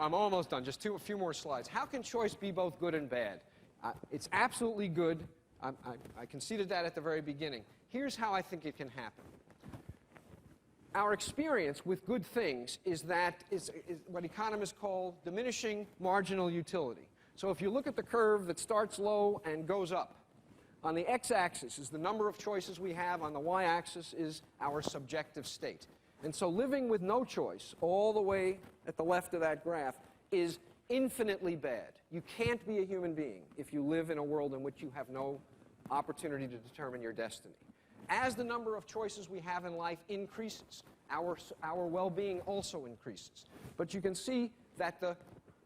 I'm almost done. Just a few more slides. How can choice be both good and bad? It's absolutely good. I conceded that at the very beginning. Here's how I think it can happen. Our experience with good things is what economists call diminishing marginal utility. So if you look at the curve that starts low and goes up, on the x-axis is the number of choices we have. On the y-axis is our subjective state. And so living with no choice all the way at the left of that graph is infinitely bad. You can't be a human being if you live in a world in which you have no opportunity to determine your destiny. As the number of choices we have in life increases, our well-being also increases. But you can see that the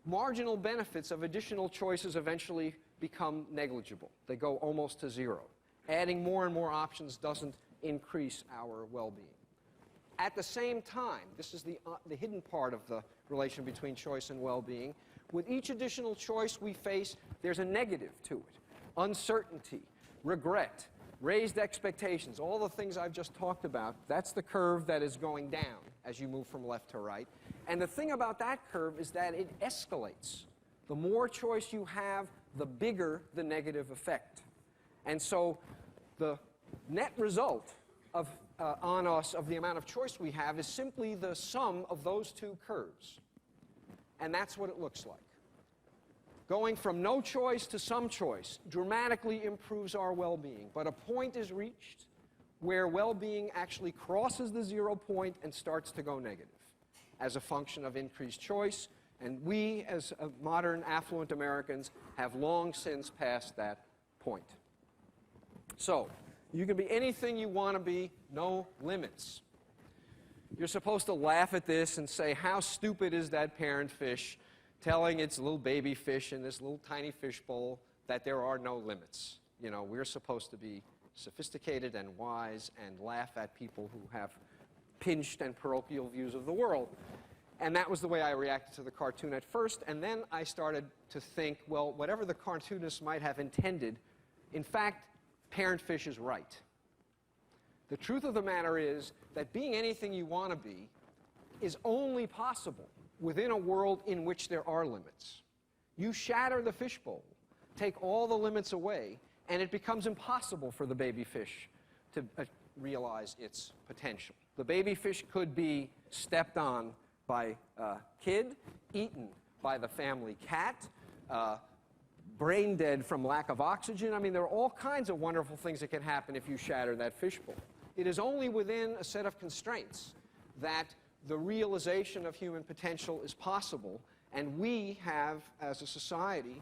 marginal benefits of additional choices eventually become negligible. They go almost to zero. Adding more and more options doesn't increase our well-being. At the same time, this is the hidden part of the relation between choice and well-being. With each additional choice we face, there's a negative to it. Uncertainty, regret, raised expectations, all the things I've just talked about, that's the curve that is going down as you move from left to right. And the thing about that curve is that it escalates. The more choice you have, the bigger the negative effect. And so the net result on us of the amount of choice we have is simply the sum of those two curves. And that's what it looks like. Going from no choice to some choice dramatically improves our well-being. But a point is reached where well-being actually crosses the 0 point and starts to go negative as a function of increased choice. And we, as modern affluent Americans, have long since passed that point. So, you can be anything you want to be, no limits. You're supposed to laugh at this and say, how stupid is that parent fish telling its little baby fish in this little tiny fish bowl that there are no limits. You know, we're supposed to be sophisticated and wise and laugh at people who have pinched and parochial views of the world. And that was the way I reacted to the cartoon at first. And then I started to think, well, whatever the cartoonist might have intended, in fact, parent fish is right. The truth of the matter is that being anything you want to be is only possible within a world in which there are limits. You shatter the fishbowl, take all the limits away, and it becomes impossible for the baby fish to realize its potential. The baby fish could be stepped on by a kid, eaten by the family cat, brain dead from lack of oxygen. I mean, there are all kinds of wonderful things that can happen if you shatter that fishbowl. It is only within a set of constraints that the realization of human potential is possible, and we have, as a society,